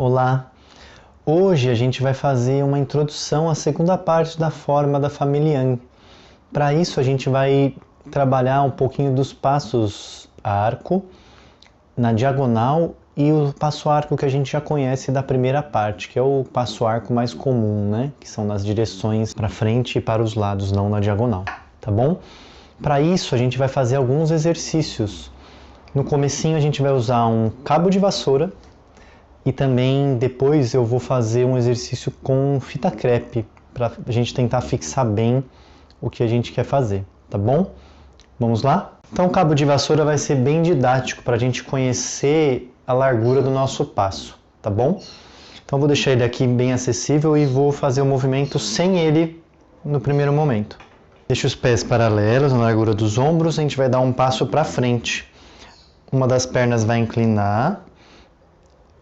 Olá! Hoje a gente vai fazer uma introdução à segunda parte da forma da família Yang. Para isso a gente vai trabalhar um pouquinho dos passos arco na diagonal e o passo arco que a gente já conhece da primeira parte, que é o passo arco mais comum, né? Que são nas direções para frente e para os lados, não na diagonal, tá bom? Para isso a gente vai fazer alguns exercícios. No comecinho a gente vai usar um cabo de vassoura e também depois eu vou fazer um exercício com fita crepe para a gente tentar fixar bem o que a gente quer fazer, tá bom? Vamos lá? Então o cabo de vassoura vai ser bem didático para a gente conhecer a largura do nosso passo, tá bom? Então eu vou deixar ele aqui bem acessível e vou fazer o movimento sem ele no primeiro momento. Deixa os pés paralelos na largura dos ombros, a gente vai dar um passo para frente. Uma das pernas vai inclinar,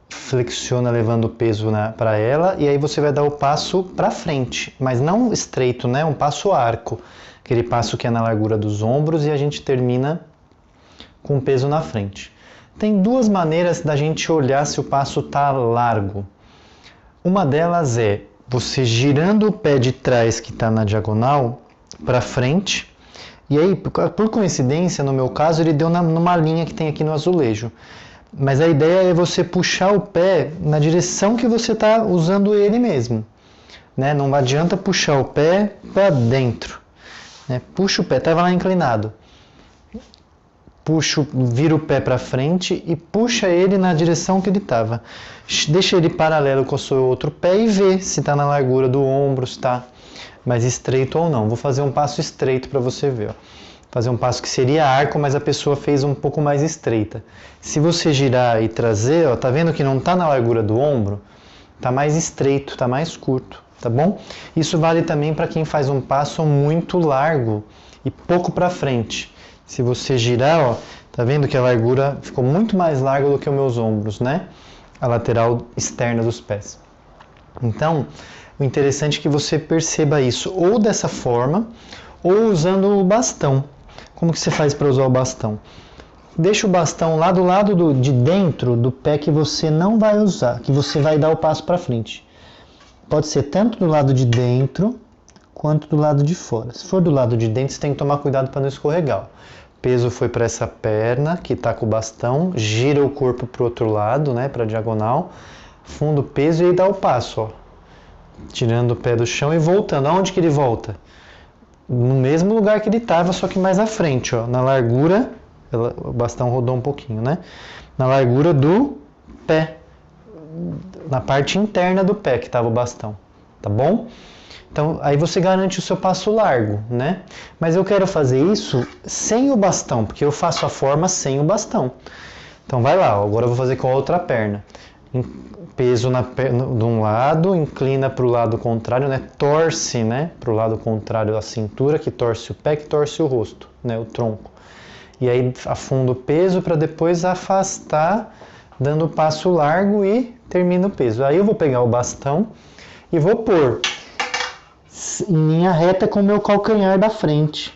flexiona levando o peso para ela e aí você vai dar o passo para frente, mas não estreito, né? Um passo arco, aquele passo que é na largura dos ombros e a gente termina com o peso na frente. Tem duas maneiras da gente olhar se o passo está largo. Uma delas é você girando o pé de trás que está na diagonal para frente. E aí, por coincidência, no meu caso, ele deu numa linha que tem aqui no azulejo. Mas a ideia é você puxar o pé na direção que você está usando ele mesmo, né? Não adianta puxar o pé para dentro, né? Puxa o pé, estava lá inclinado. Vira o pé para frente e puxa ele na direção que ele estava. Deixa ele paralelo com o seu outro pé e vê se está na largura do ombro, se está mais estreito ou não. Vou fazer um passo estreito para você ver, ó. Fazer um passo que seria arco, mas a pessoa fez um pouco mais estreita. Se você girar e trazer, ó, tá vendo que não tá na largura do ombro? Tá mais estreito, tá mais curto, tá bom? Isso vale também para quem faz um passo muito largo e pouco para frente. Se você girar, ó, tá vendo que a largura ficou muito mais larga do que os meus ombros, né? A lateral externa dos pés. Então, o interessante é que você perceba isso ou dessa forma ou usando o bastão. Como que você faz para usar o bastão? Deixa o bastão lá do lado de dentro do pé que você não vai usar, que você vai dar o passo para frente. Pode ser tanto do lado de dentro quanto do lado de fora. Se for do lado de dentro, você tem que tomar cuidado para não escorregar. O peso foi para essa perna que está com o bastão, gira o corpo para o outro lado, né, para a diagonal, funda o peso e aí dá o passo, ó. Tirando o pé do chão e voltando. Aonde que ele volta? No mesmo lugar que ele estava, só que mais à frente, ó, na largura, o bastão rodou um pouquinho, né? Na largura do pé, na parte interna do pé que estava o bastão, tá bom? Então, aí você garante o seu passo largo, né? Mas eu quero fazer isso sem o bastão, porque eu faço a forma sem o bastão. Então vai lá, ó, agora eu vou fazer com a outra perna. Peso de um lado, inclina para o lado contrário, né? Torce, né? Para o lado contrário a cintura, que torce o pé, que torce o rosto, né? O tronco. E aí afunda o peso para depois afastar, dando o passo largo e termina o peso. Aí eu vou pegar o bastão e vou pôr em linha reta com o meu calcanhar da frente.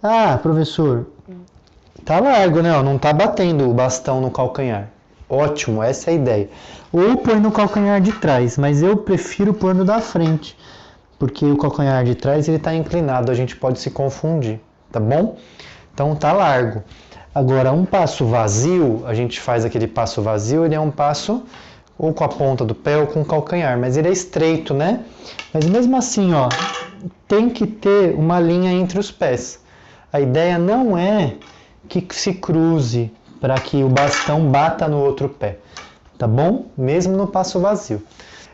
Ah, professor, tá largo, né? Não tá batendo o bastão no calcanhar. Ótimo, essa é a ideia. Ou põe no calcanhar de trás, mas eu prefiro pôr no da frente, porque o calcanhar de trás ele está inclinado, a gente pode se confundir, tá bom? Então tá largo. Agora, um passo vazio, a gente faz aquele passo vazio, ele é um passo ou com a ponta do pé ou com o calcanhar, mas ele é estreito, né? Mas mesmo assim, ó, tem que ter uma linha entre os pés. A ideia não é que se cruze para que o bastão bata no outro pé, tá bom? Mesmo no passo vazio.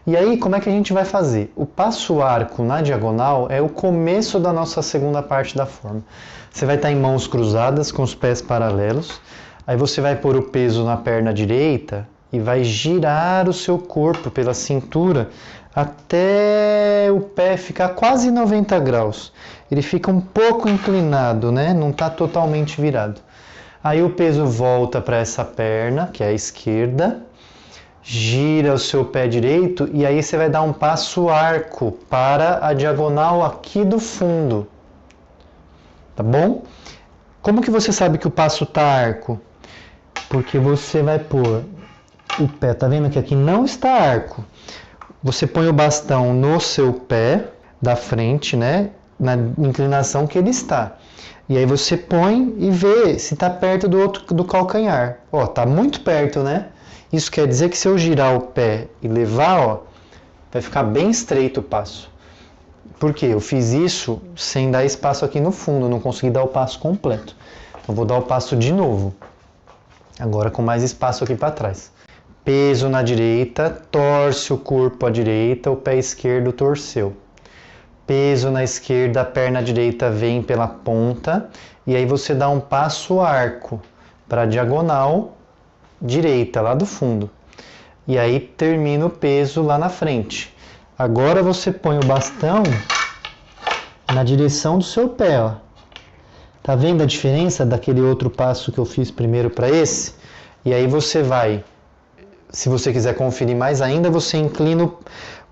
E aí, como é que a gente vai fazer? O passo arco na diagonal é o começo da nossa segunda parte da forma. Você vai estar em mãos cruzadas, com os pés paralelos. Aí você vai pôr o peso na perna direita e vai girar o seu corpo pela cintura até o pé ficar quase 90 graus. Ele fica um pouco inclinado, né? Não está totalmente virado. Aí o peso volta para essa perna, que é a esquerda, gira o seu pé direito e aí você vai dar um passo arco para a diagonal aqui do fundo. Tá bom? Como que você sabe que o passo tá arco? Porque você vai pôr o pé. Tá vendo que aqui não está arco. Você põe o bastão no seu pé da frente, né? Na inclinação que ele está. E aí você põe e vê se está perto do calcanhar. Ó, tá muito perto, né? Isso quer dizer que se eu girar o pé e levar, ó, vai ficar bem estreito o passo. Por quê? Eu fiz isso sem dar espaço aqui no fundo, não consegui dar o passo completo. Eu vou dar o passo de novo. Agora com mais espaço aqui para trás. Peso na direita, torce o corpo à direita, o pé esquerdo torceu. Peso na esquerda, a perna direita vem pela ponta e aí você dá um passo arco para a diagonal direita, lá do fundo. E aí termina o peso lá na frente. Agora você põe o bastão na direção do seu pé, ó. Tá vendo a diferença daquele outro passo que eu fiz primeiro para esse? E aí você vai, se você quiser conferir mais ainda, você inclina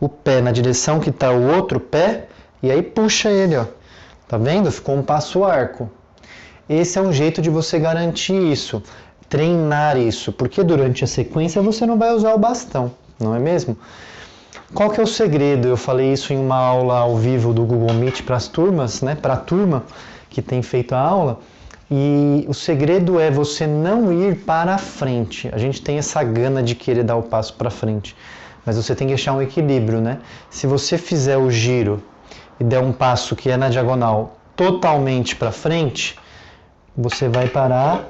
o pé na direção que está o outro pé e aí puxa ele, ó. Tá vendo? Ficou um passo arco. Esse é um jeito de você garantir isso, treinar isso, porque durante a sequência você não vai usar o bastão, não é mesmo? Qual que é o segredo? Eu falei isso em uma aula ao vivo do Google Meet para as turmas, né? Para a turma que tem feito a aula. E o segredo é você não ir para a frente. A gente tem essa gana de querer dar o passo para frente, mas você tem que achar um equilíbrio, né? Se você fizer o giro e der um passo que é na diagonal totalmente para frente, você vai parar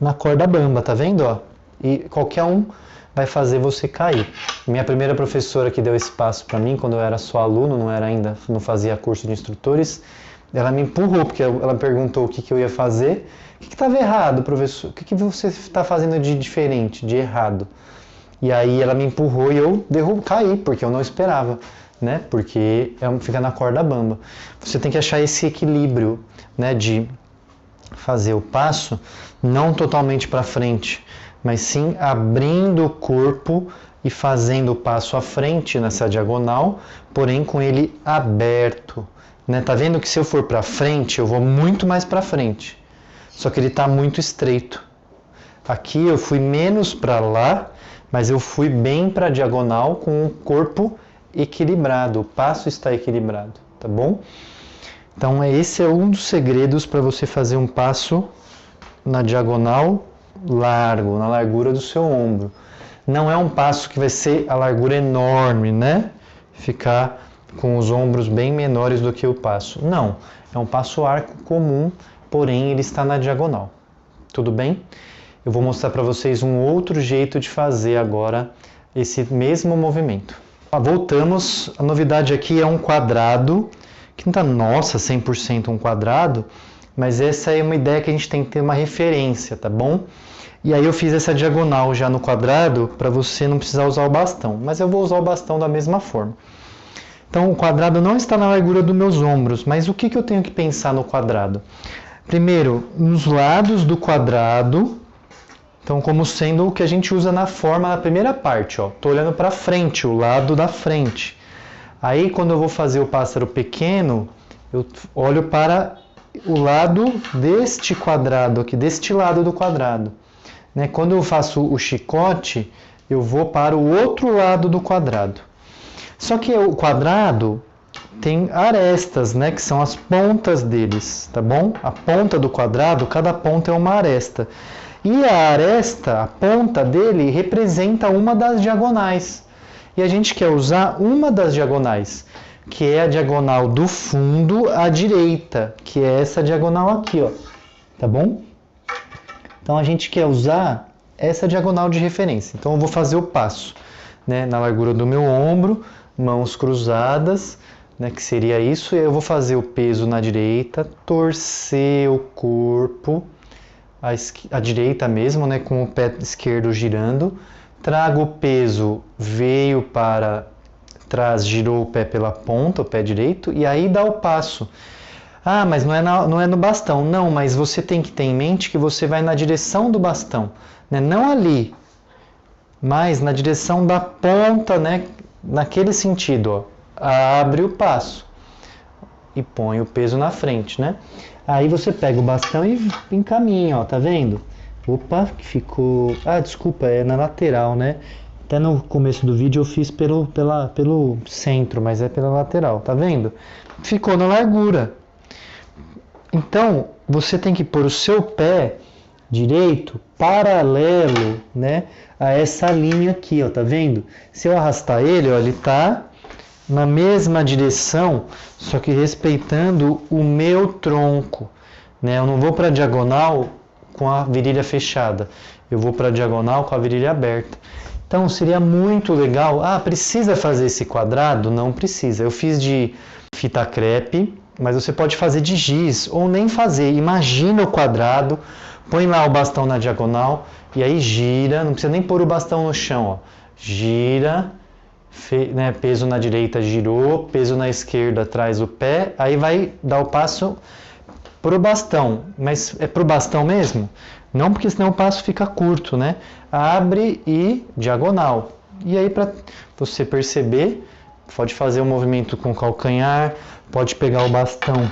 na corda bamba, tá vendo? Ó? E qualquer um vai fazer você cair. Minha primeira professora que deu esse passo para mim, quando eu era só aluno, não fazia curso de instrutores, ela me empurrou, porque ela perguntou o que eu ia fazer. O que estava errado, professor? O que você está fazendo de diferente, de errado? E aí ela me empurrou e eu caí, porque eu não esperava, né? Porque fica na corda bamba. Você tem que achar esse equilíbrio, né? De fazer o passo não totalmente para frente, mas sim abrindo o corpo e fazendo o passo à frente nessa diagonal, porém com ele aberto, né? Tá vendo que se eu for para frente, eu vou muito mais para frente, só que ele está muito estreito. Aqui eu fui menos para lá, mas eu fui bem para a diagonal com o corpo equilibrado, o passo está equilibrado, tá bom? Então esse é um dos segredos para você fazer um passo na diagonal largo, na largura do seu ombro. Não é um passo que vai ser a largura enorme, né? Ficar com os ombros bem menores do que o passo. Não, é um passo arco comum, porém ele está na diagonal. Tudo bem? Eu vou mostrar para vocês um outro jeito de fazer agora esse mesmo movimento. Voltamos, a novidade aqui é um quadrado, que não está, nossa, 100% um quadrado, mas essa é uma ideia que a gente tem que ter uma referência, tá bom? E aí eu fiz essa diagonal já no quadrado para você não precisar usar o bastão, mas eu vou usar o bastão da mesma forma. Então o quadrado não está na largura dos meus ombros, mas o que eu tenho que pensar no quadrado? Primeiro, nos lados do quadrado, então como sendo o que a gente usa na forma na primeira parte, ó. Tô olhando para frente, o lado da frente. Aí quando eu vou fazer o pássaro pequeno, eu olho para o lado deste quadrado aqui, deste lado do quadrado. Né? Quando eu faço o chicote, eu vou para o outro lado do quadrado. Só que o quadrado tem arestas, né, que são as pontas deles, tá bom? A ponta do quadrado, cada ponta é uma aresta. E a aresta, a ponta dele, representa uma das diagonais. E a gente quer usar uma das diagonais, que é a diagonal do fundo à direita, que é essa diagonal aqui, ó. Tá bom? Então a gente quer usar essa diagonal de referência. Então eu vou fazer o passo, né, na largura do meu ombro, mãos cruzadas, né, que seria isso. E eu vou fazer o peso na direita, torcer o corpo à direita mesmo, né, com o pé esquerdo girando. Trago o peso, veio para trás, girou o pé pela ponta, o pé direito, e aí dá o passo. Ah, mas não é no bastão. Não, mas você tem que ter em mente que você vai na direção do bastão, né? Não ali, mas na direção da ponta, né? Naquele sentido, ó. Abre o passo e põe o peso na frente, né? Aí você pega o bastão e encaminha, ó, tá vendo? Opa, que ficou... Ah, desculpa, é na lateral, né? Até no começo do vídeo eu fiz pelo centro, mas é pela lateral, tá vendo? Ficou na largura. Então, você tem que pôr o seu pé direito paralelo, né, a essa linha aqui, ó, tá vendo? Se eu arrastar ele, ó, ele tá na mesma direção, só que respeitando o meu tronco, né? Eu não vou para diagonal com a virilha fechada, eu vou para diagonal com a virilha aberta. Então seria muito legal. Ah, precisa fazer esse quadrado? Não precisa. Eu fiz de fita crepe, mas você pode fazer de giz ou nem fazer. Imagina o quadrado, põe lá o bastão na diagonal e aí gira, não precisa nem pôr o bastão no chão, ó. Gira, né, peso na direita girou, peso na esquerda traz o pé, aí vai dar o passo pro bastão. Mas é pro bastão mesmo? Não, porque senão o passo fica curto, né? Abre e diagonal. E aí, para você perceber, pode fazer o movimento com o calcanhar, pode pegar o bastão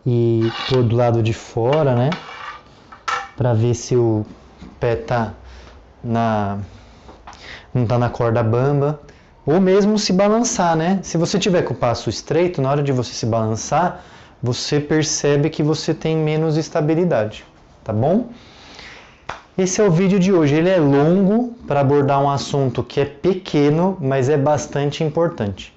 e pôr do lado de fora, né? Para ver se o pé não tá na corda bamba. Ou mesmo se balançar, né? Se você tiver com o passo estreito, na hora de você se balançar, você percebe que você tem menos estabilidade. Tá bom? Esse é o vídeo de hoje. Ele é longo para abordar um assunto que é pequeno, mas é bastante importante.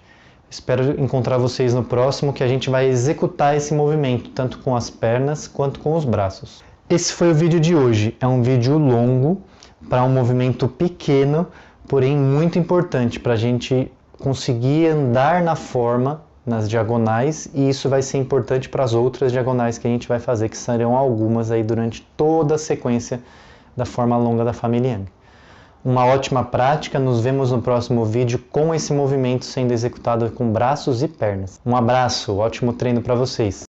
Espero encontrar vocês no próximo, que a gente vai executar esse movimento, tanto com as pernas quanto com os braços. Esse foi o vídeo de hoje. É um vídeo longo para um movimento pequeno, porém muito importante para a gente conseguir andar na forma, nas diagonais, e isso vai ser importante para as outras diagonais que a gente vai fazer, que serão algumas aí durante toda a sequência da forma longa da família Yang. Uma ótima prática, nos vemos no próximo vídeo com esse movimento sendo executado com braços e pernas. Um abraço, ótimo treino para vocês!